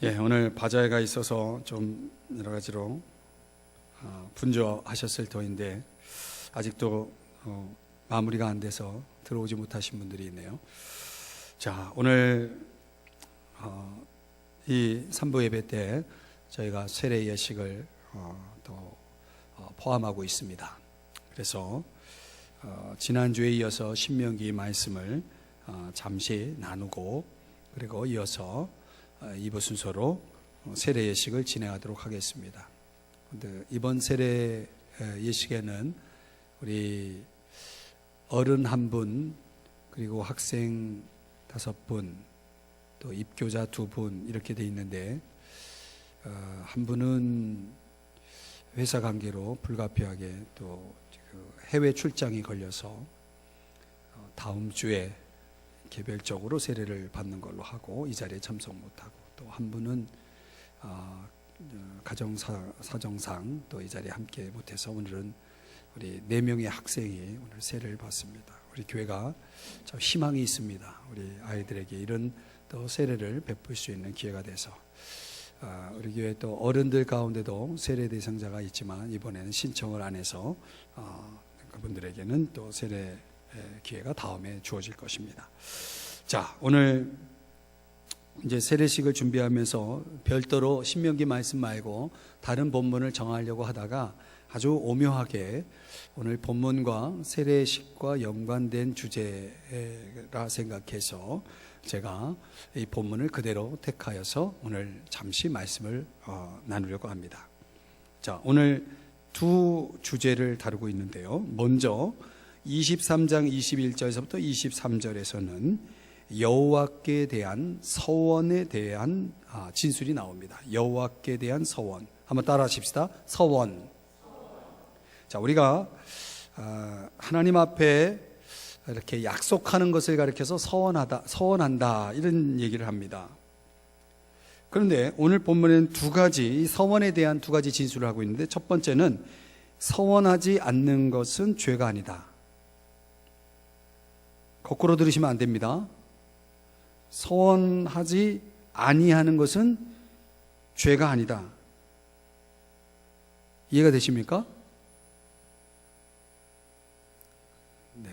오늘 바자회가 있어서 좀 여러 가지로 분주하셨을 터인데 아직도 마무리가 안 돼서 들어오지 못하신 분들이 있네요. 자, 오늘 이 3부 예배 때 저희가 세례 예식을 또 포함하고 있습니다. 그래서 지난주에 이어서 신명기 말씀을 잠시 나누고 그리고 이어서 2부 순서로 세례 예식을 진행하도록 하겠습니다. 이번 세례 예식에는 우리 어른 1분, 그리고 학생 5분, 또 입교자 2분 이렇게 돼 있는데 한 분은 회사 관계로 불가피하게 또 해외 출장이 걸려서 다음 주에 개별적으로 세례를 받는 걸로 하고 이 자리에 참석 못하고, 또 한 분은 가정 사정상 또 이 자리에 함께 못해서 오늘은 우리 4명의 학생이 오늘 세례를 받습니다. 우리 교회가 참 희망이 있습니다. 우리 아이들에게 이런 또 세례를 베풀 수 있는 기회가 돼서 우리 교회 또 어른들 가운데도 세례 대상자가 있지만 이번에는 신청을 안 해서 그분들에게는 또 세례 기회가 다음에 주어질 것입니다. 자, 오늘 이제 세례식을 준비하면서 별도로 신명기 말씀 말고 다른 본문을 정하려고 하다가 아주 오묘하게 오늘 본문과 세례식과 연관된 주제라 생각해서 제가 이 본문을 그대로 택하여서 오늘 잠시 말씀을 나누려고 합니다. 자, 오늘 두 주제를 다루고 있는데요. 먼저 23장 21절에서부터 23절에서는 여호와께 대한 서원에 대한 진술이 나옵니다. 여호와께 대한 서원. 한번 따라 하십시다. 서원. 자, 우리가 하나님 앞에 이렇게 약속하는 것을 가리켜서 서원한다 이런 얘기를 합니다. 그런데 오늘 본문에는 두 가지, 서원에 대한 두 가지 진술을 하고 있는데, 첫 번째는 서원하지 않는 것은 죄가 아니다. 거꾸로 들으시면 안 됩니다. 서원하지 아니하는 것은 죄가 아니다. 이해가 되십니까? 네.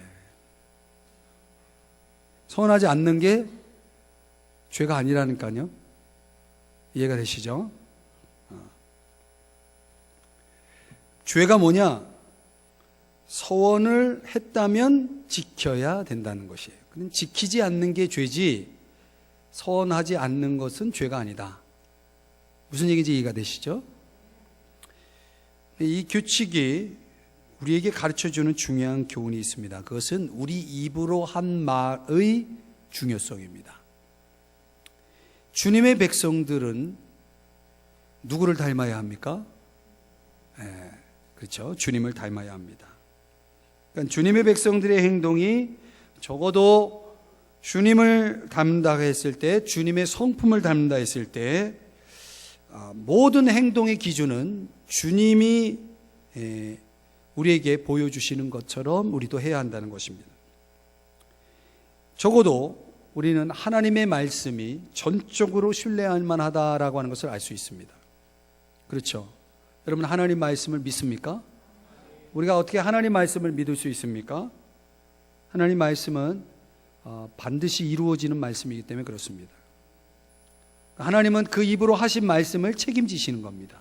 서원하지 않는 게 죄가 아니라니까요. 이해가 되시죠? 죄가 뭐냐? 서원을 했다면 지켜야 된다는 것이에요. 그럼 지키지 않는 게 죄지 서원하지 않는 것은 죄가 아니다. 무슨 얘기인지 이해가 되시죠? 이 규칙이 우리에게 가르쳐주는 중요한 교훈이 있습니다. 그것은 우리 입으로 한 말의 중요성입니다. 주님의 백성들은 누구를 닮아야 합니까? 그렇죠. 주님을 닮아야 합니다. 그러니까 주님의 백성들의 행동이 적어도 주님을 닮는다 했을 때, 주님의 성품을 닮는다 했을 때 모든 행동의 기준은 주님이 우리에게 보여주시는 것처럼 우리도 해야 한다는 것입니다. 적어도 우리는 하나님의 말씀이 전적으로 신뢰할 만하다라고 하는 것을 알 수 있습니다. 그렇죠? 여러분, 하나님 말씀을 믿습니까? 우리가 어떻게 하나님 말씀을 믿을 수 있습니까? 하나님 말씀은 반드시 이루어지는 말씀이기 때문에 그렇습니다. 하나님은 그 입으로 하신 말씀을 책임지시는 겁니다.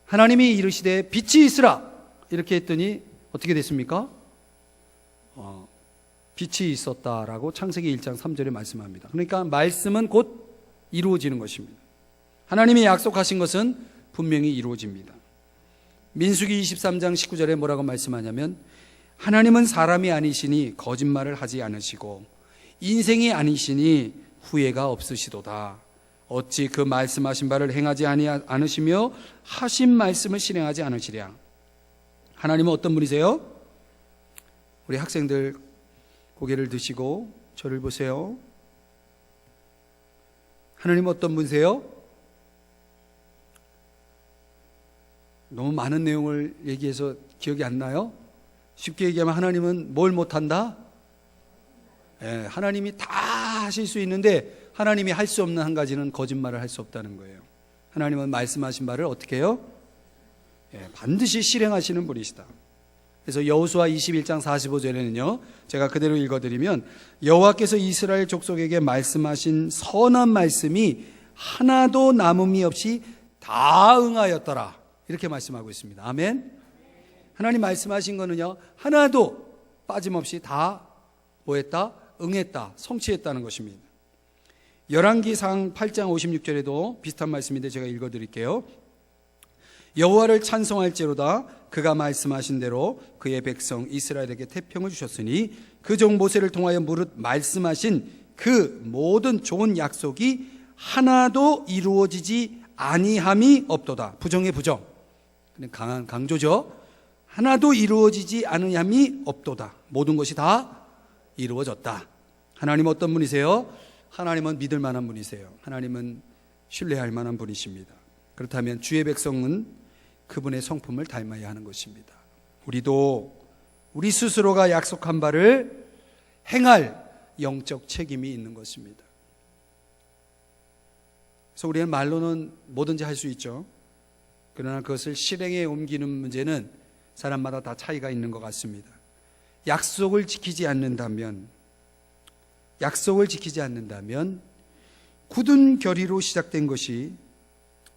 하나님이 이르시되 빛이 있으라 이렇게 했더니 어떻게 됐습니까? 빛이 있었다라고 창세기 1장 3절에 말씀합니다. 그러니까 말씀은 곧 이루어지는 것입니다. 하나님이 약속하신 것은 분명히 이루어집니다. 민수기 23장 19절에 뭐라고 말씀하냐면, 하나님은 사람이 아니시니 거짓말을 하지 않으시고 인생이 아니시니 후회가 없으시도다. 어찌 그 말씀하신 바를 행하지 않으시며 하신 말씀을 실행하지 않으시랴. 하나님은 어떤 분이세요? 우리 학생들 고개를 드시고 저를 보세요. 하나님은 어떤 분이세요? 너무 많은 내용을 얘기해서 기억이 안 나요? 쉽게 얘기하면 하나님은 뭘 못한다? 하나님이 다 하실 수 있는데 하나님이 할 수 없는 한 가지는 거짓말을 할 수 없다는 거예요. 하나님은 말씀하신 바를 어떻게 해요? 반드시 실행하시는 분이시다. 그래서 여호수아 21장 45절에는요, 제가 그대로 읽어드리면 여호와께서 이스라엘 족속에게 말씀하신 선한 말씀이 하나도 남음이 없이 다 응하였더라, 이렇게 말씀하고 있습니다. 아멘. 하나님 말씀하신 거는요, 하나도 빠짐없이 다 뭐했다? 응했다, 성취했다는 것입니다. 열왕기상 8장 56절에도 비슷한 말씀인데 제가 읽어드릴게요. 여호와를 찬송할지로다. 그가 말씀하신 대로 그의 백성 이스라엘에게 태평을 주셨으니 그 종 모세를 통하여 무릇 말씀하신 그 모든 좋은 약속이 하나도 이루어지지 아니함이 없도다. 부정의 부정, 강한 강조죠. 하나도 이루어지지 않으함이 없도다. 모든 것이 다 이루어졌다. 하나님 어떤 분이세요? 하나님은 믿을 만한 분이세요. 하나님은 신뢰할 만한 분이십니다. 그렇다면 주의 백성은 그분의 성품을 닮아야 하는 것입니다. 우리도 우리 스스로가 약속한 바를 행할 영적 책임이 있는 것입니다. 그래서 우리는 말로는 뭐든지 할 수 있죠. 그러나 그것을 실행에 옮기는 문제는 사람마다 다 차이가 있는 것 같습니다. 약속을 지키지 않는다면 굳은 결의로 시작된 것이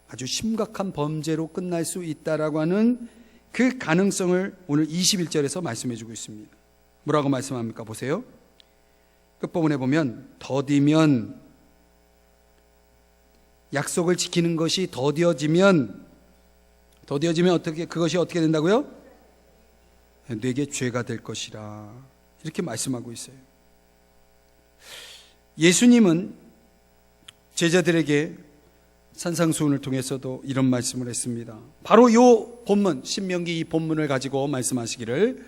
아주 심각한 범죄로 끝날 수 있다라고 하는 그 가능성을 오늘 21절에서 말씀해 주고 있습니다. 뭐라고 말씀합니까? 보세요. 끝부분에 보면 더디면, 약속을 지키는 것이 더디어지면 그것이 어떻게 된다고요? 내게 죄가 될 것이라, 이렇게 말씀하고 있어요. 예수님은 제자들에게 산상수훈을 통해서도 이런 말씀을 했습니다. 바로 이 본문, 신명기 이 본문을 가지고 말씀하시기를,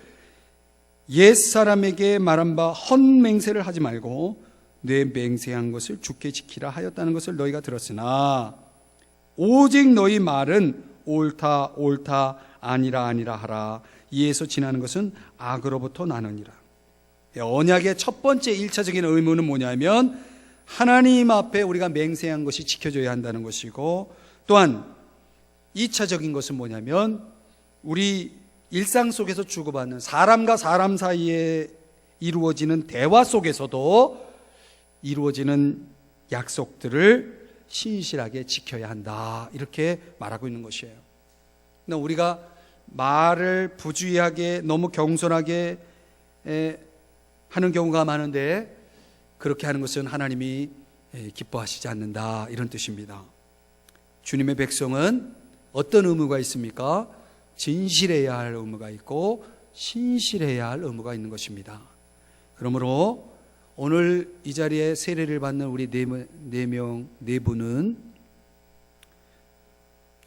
옛사람에게 말한 바 헛맹세를 하지 말고 내 맹세한 것을 주께 지키라 하였다는 것을 너희가 들었으나 오직 너희 말은 옳다 옳다 아니라 아니라 하라. 이에서 지나는 것은 악으로부터 나느니라. 언약의 첫 번째 1차적인 의무는 뭐냐면 하나님 앞에 우리가 맹세한 것이 지켜져야 한다는 것이고, 또한 2차적인 것은 뭐냐면 우리 일상 속에서 주고받는 사람과 사람 사이에 이루어지는 대화 속에서도 이루어지는 약속들을 신실하게 지켜야 한다, 이렇게 말하고 있는 것이에요. 그러나 우리가 말을 부주의하게 너무 경솔하게 하는 경우가 많은데, 그렇게 하는 것은 하나님이 기뻐하시지 않는다, 이런 뜻입니다. 주님의 백성은 어떤 의무가 있습니까? 진실해야 할 의무가 있고 신실해야 할 의무가 있는 것입니다. 그러므로 오늘 이 자리에 세례를 받는 우리 네 분은,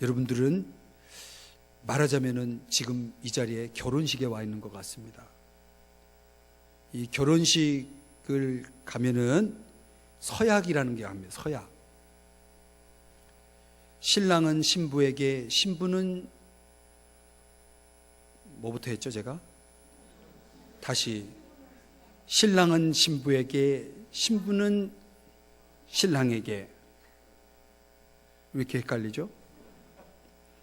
여러분들은 말하자면은 지금 이 자리에 결혼식에 와 있는 것 같습니다. 이 결혼식을 가면은 서약이라는 게 합니다. 서약. 신랑은 신부에게, 신부는 뭐부터 했죠 제가? 다시. 신랑은 신부에게, 신부는 신랑에게. 왜 이렇게 헷갈리죠?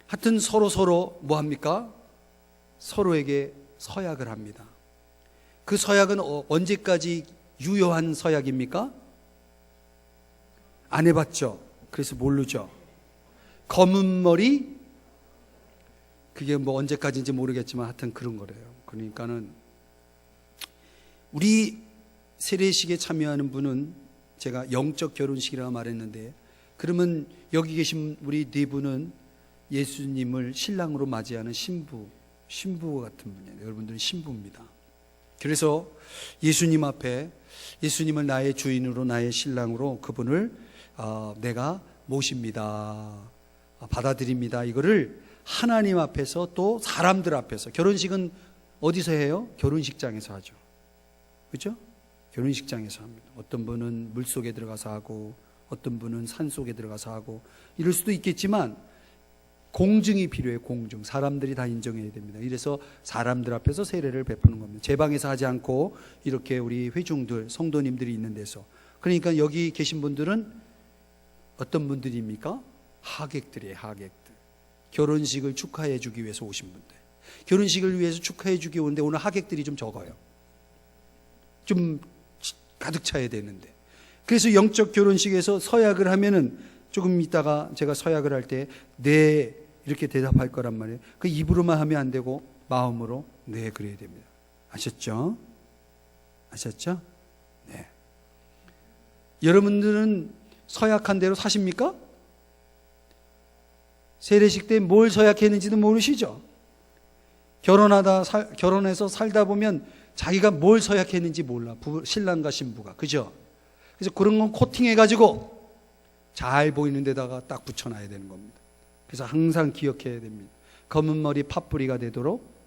하여튼 서로 뭐 합니까? 서로에게 서약을 합니다. 그 서약은 언제까지 유효한 서약입니까? 안 해봤죠? 그래서 모르죠. 검은 머리, 그게 뭐 언제까지인지 모르겠지만 하여튼 그런 거래요. 그러니까는 우리 세례식에 참여하는 분은, 제가 영적 결혼식이라고 말했는데, 그러면 여기 계신 우리 네 분은 예수님을 신랑으로 맞이하는 신부 같은 분이에요. 여러분들은 신부입니다. 그래서 예수님 앞에, 예수님을 나의 주인으로, 나의 신랑으로, 그분을 내가 모십니다, 받아들입니다, 이거를 하나님 앞에서 또 사람들 앞에서. 결혼식은 어디서 해요? 결혼식장에서 하죠. 그렇죠? 결혼식장에서 합니다. 어떤 분은 물속에 들어가서 하고, 어떤 분은 산속에 들어가서 하고, 이럴 수도 있겠지만 공증이 필요해요. 공증. 사람들이 다 인정해야 됩니다. 이래서 사람들 앞에서 세례를 베푸는 겁니다. 제 방에서 하지 않고 이렇게 우리 회중들, 성도님들이 있는 데서. 그러니까 여기 계신 분들은 어떤 분들입니까? 하객들이에요. 하객들. 결혼식을 축하해 주기 위해서 오신 분들. 결혼식을 위해서 축하해 주기 오는데 오늘 하객들이 좀 적어요. 좀 가득 차야 되는데. 그래서 영적 결혼식에서 서약을 하면은 조금 있다가 제가 서약을 할 때 네 이렇게 대답할 거란 말이에요. 그 입으로만 하면 안 되고 마음으로 네 그래야 됩니다. 아셨죠? 아셨죠? 네. 여러분들은 서약한 대로 사십니까? 세례식 때 뭘 서약했는지도 모르시죠? 결혼해서 살다 보면 자기가 뭘 서약했는지 몰라. 신랑과 신부가. 그죠? 그래서 그런 건 코팅해가지고 잘 보이는 데다가 딱 붙여놔야 되는 겁니다. 그래서 항상 기억해야 됩니다. 검은 머리 팥뿌리가 되도록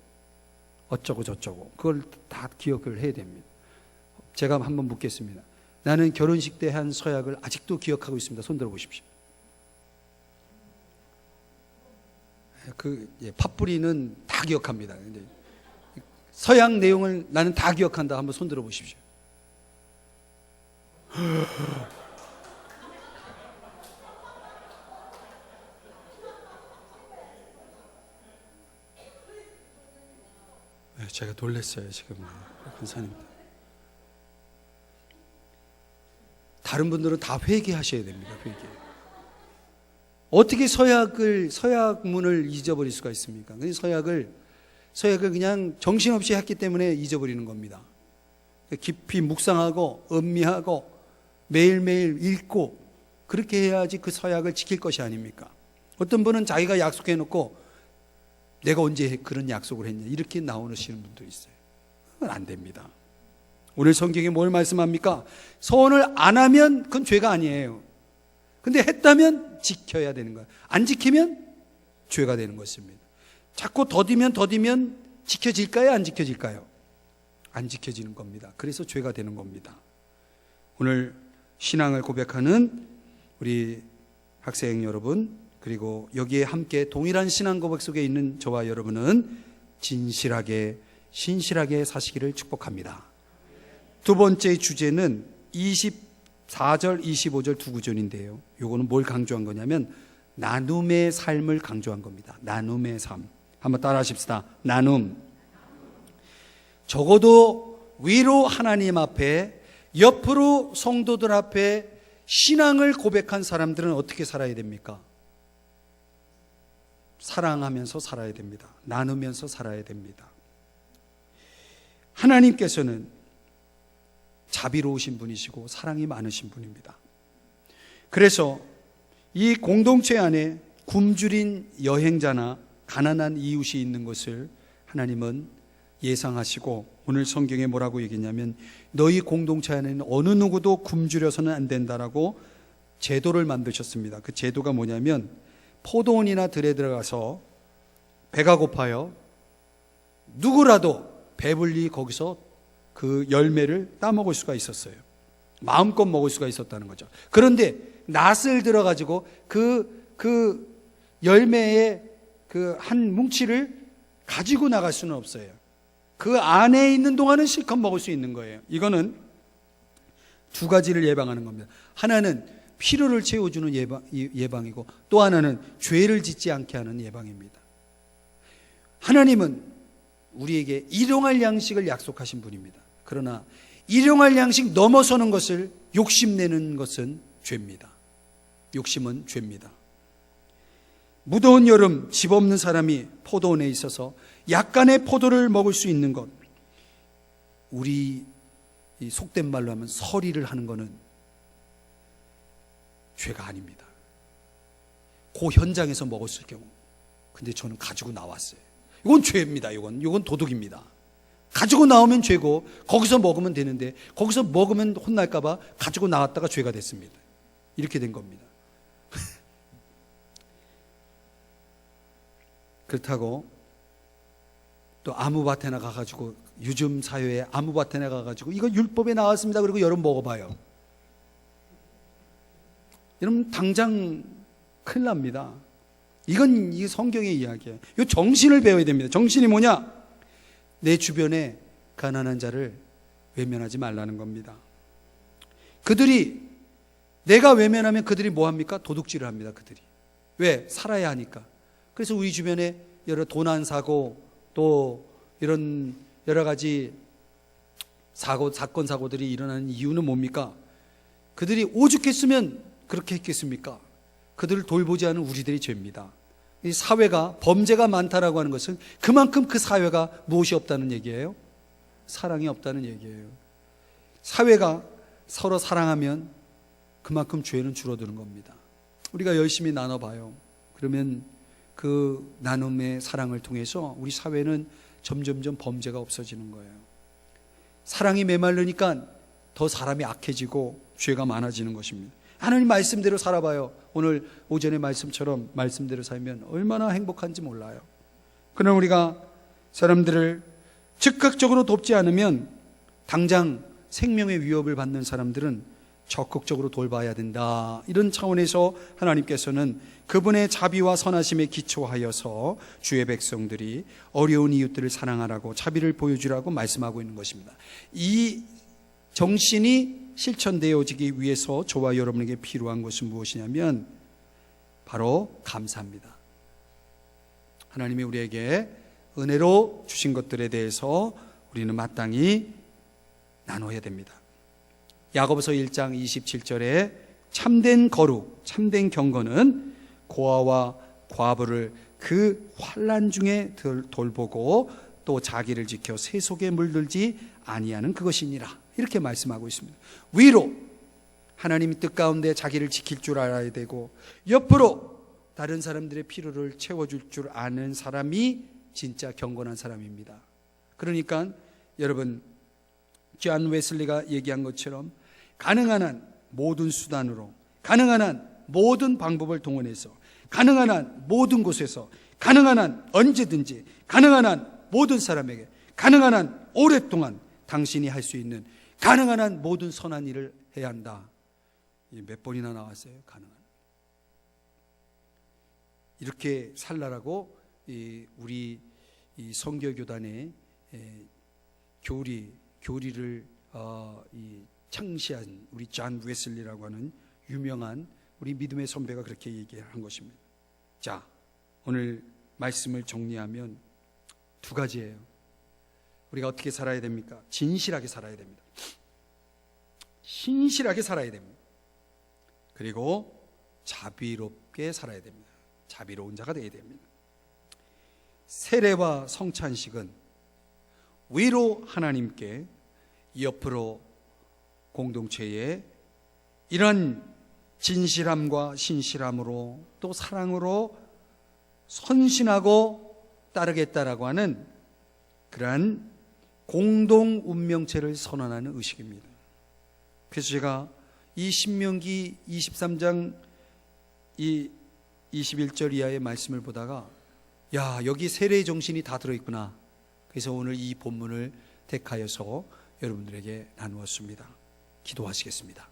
어쩌고 저쩌고 그걸 다 기억을 해야 됩니다. 제가 한번 묻겠습니다. 나는 결혼식 때 한 서약을 아직도 기억하고 있습니다. 손 들어 보십시오. 팥뿌리는 다 기억합니다. 근데 서약 내용을 나는 다 기억한다. 한번 손 들어 보십시오. 제가 놀랐어요. 지금 권사님들. 다른 분들은 다 회개하셔야 됩니다. 회개. 어떻게 서약문을 잊어버릴 수가 있습니까? 서약을 그냥 정신없이 했기 때문에 잊어버리는 겁니다. 깊이 묵상하고 음미하고 매일매일 읽고 그렇게 해야지 그 서약을 지킬 것이 아닙니까? 어떤 분은 자기가 약속해 놓고 내가 언제 그런 약속을 했냐 이렇게 나오시는 분도 있어요. 그건 안 됩니다. 오늘 성경에 뭘 말씀합니까? 서원을 안 하면 그건 죄가 아니에요. 근데 했다면 지켜야 되는 거예요. 안 지키면 죄가 되는 것입니다. 자꾸 더디면 지켜질까요? 안 지켜질까요? 안 지켜지는 겁니다. 그래서 죄가 되는 겁니다. 오늘 신앙을 고백하는 우리 학생 여러분, 그리고 여기에 함께 동일한 신앙 고백 속에 있는 저와 여러분은 진실하게 신실하게 사시기를 축복합니다. 두 번째 주제는 24절 25절 두 구절인데요. 요거는 뭘 강조한 거냐면 나눔의 삶을 강조한 겁니다. 나눔의 삶. 한번 따라 하십시다. 나눔. 적어도 위로 하나님 앞에, 옆으로 성도들 앞에 신앙을 고백한 사람들은 어떻게 살아야 됩니까? 사랑하면서 살아야 됩니다. 나누면서 살아야 됩니다. 하나님께서는 자비로우신 분이시고 사랑이 많으신 분입니다. 그래서 이 공동체 안에 굶주린 여행자나 가난한 이웃이 있는 것을 하나님은 예상하시고 오늘 성경에 뭐라고 얘기했냐면 너희 공동체 안에는 어느 누구도 굶주려서는 안 된다라고 제도를 만드셨습니다. 그 제도가 뭐냐면 포도원이나 들에 들어가서 배가 고파요. 누구라도 배불리 거기서 그 열매를 따먹을 수가 있었어요. 마음껏 먹을 수가 있었다는 거죠. 그런데 낫을 들어가지고 그 열매의 그 한 뭉치를 가지고 나갈 수는 없어요. 그 안에 있는 동안은 실컷 먹을 수 있는 거예요. 이거는 두 가지를 예방하는 겁니다. 하나는 필요를 채워주는 예방이고 또 하나는 죄를 짓지 않게 하는 예방입니다. 하나님은 우리에게 일용할 양식을 약속하신 분입니다. 그러나 일용할 양식 넘어서는 것을 욕심내는 것은 죄입니다. 욕심은 죄입니다. 무더운 여름 집 없는 사람이 포도원에 있어서 약간의 포도를 먹을 수 있는 것, 우리 속된 말로 하면 서리를 하는 것은 죄가 아닙니다. 그 현장에서 먹었을 경우, 근데 저는 가지고 나왔어요. 이건 죄입니다. 이건 도둑입니다. 가지고 나오면 죄고 거기서 먹으면 되는데 거기서 먹으면 혼날까 봐 가지고 나왔다가 죄가 됐습니다. 이렇게 된 겁니다. 그렇다고 또 아무밭에나 가가지고, 요즘 사회에 아무밭에나 가가지고 이거 율법에 나왔습니다 그리고 여러분 먹어봐요. 여러분 당장 큰일 납니다. 이건 이 성경의 이야기예요. 이 정신을 배워야 됩니다. 정신이 뭐냐? 내 주변에 가난한 자를 외면하지 말라는 겁니다. 그들이 내가 외면하면 그들이 뭐 합니까? 도둑질을 합니다. 그들이. 왜? 살아야 하니까. 그래서 우리 주변에 여러 도난 사고 또 이런 여러 가지 사건 사고들이 일어나는 이유는 뭡니까? 그들이 오죽했으면 그렇게 했겠습니까? 그들을 돌보지 않은 우리들의 죄입니다. 이 사회가 범죄가 많다라고 하는 것은 그만큼 그 사회가 무엇이 없다는 얘기예요? 사랑이 없다는 얘기예요. 사회가 서로 사랑하면 그만큼 죄는 줄어드는 겁니다. 우리가 열심히 나눠봐요. 그러면 그 나눔의 사랑을 통해서 우리 사회는 점점점 범죄가 없어지는 거예요. 사랑이 메말르니까 더 사람이 악해지고 죄가 많아지는 것입니다. 하나님 말씀대로 살아봐요. 오늘 오전의 말씀처럼 말씀대로 살면 얼마나 행복한지 몰라요. 그러나 우리가 사람들을 즉각적으로 돕지 않으면 당장 생명의 위협을 받는 사람들은 적극적으로 돌봐야 된다. 이런 차원에서 하나님께서는 그분의 자비와 선하심에 기초하여서 주의 백성들이 어려운 이웃들을 사랑하라고 자비를 보여주라고 말씀하고 있는 것입니다. 이 정신이 실천되어지기 위해서 저와 여러분에게 필요한 것은 무엇이냐면 바로 감사합니다. 하나님이 우리에게 은혜로 주신 것들에 대해서 우리는 마땅히 나눠야 됩니다. 야고보서 1장 27절에 참된 거룩, 참된 경건은 고아와 과부를 그 환난 중에 돌보고 또 자기를 지켜 세속에 물들지 아니하는 그것이니라. 이렇게 말씀하고 있습니다. 위로 하나님의 뜻 가운데 자기를 지킬 줄 알아야 되고, 옆으로 다른 사람들의 필요를 채워줄 줄 아는 사람이 진짜 경건한 사람입니다. 그러니까 여러분, 존 웨슬리가 얘기한 것처럼 가능한 한 모든 수단으로, 가능한 한 모든 방법을 동원해서, 가능한 한 모든 곳에서, 가능한 한 언제든지, 가능한 한 모든 사람에게, 가능한 한 오랫동안 당신이 할 수 있는 가능한 한 모든 선한 일을 해야 한다. 몇 번이나 나왔어요? 가능한. 이렇게 살라라고 우리 선교교단의 교리를 창시한 우리 존 웨슬리라고 하는 유명한 우리 믿음의 선배가 그렇게 얘기한 것입니다. 자, 오늘 말씀을 정리하면 두 가지예요. 우리가 어떻게 살아야 됩니까? 진실하게 살아야 됩니다. 신실하게 살아야 됩니다. 그리고 자비롭게 살아야 됩니다. 자비로운 자가 되어야 됩니다. 세례와 성찬식은 위로 하나님께, 옆으로 공동체에 이런 진실함과 신실함으로 또 사랑으로 선신하고 따르겠다라고 하는 그러한 공동 운명체를 선언하는 의식입니다. 그래서 제가 이 신명기 23장 이 21절 이하의 말씀을 보다가 여기 세례의 정신이 다 들어있구나. 그래서 오늘 이 본문을 택하여서 여러분들에게 나누었습니다. 기도하시겠습니다.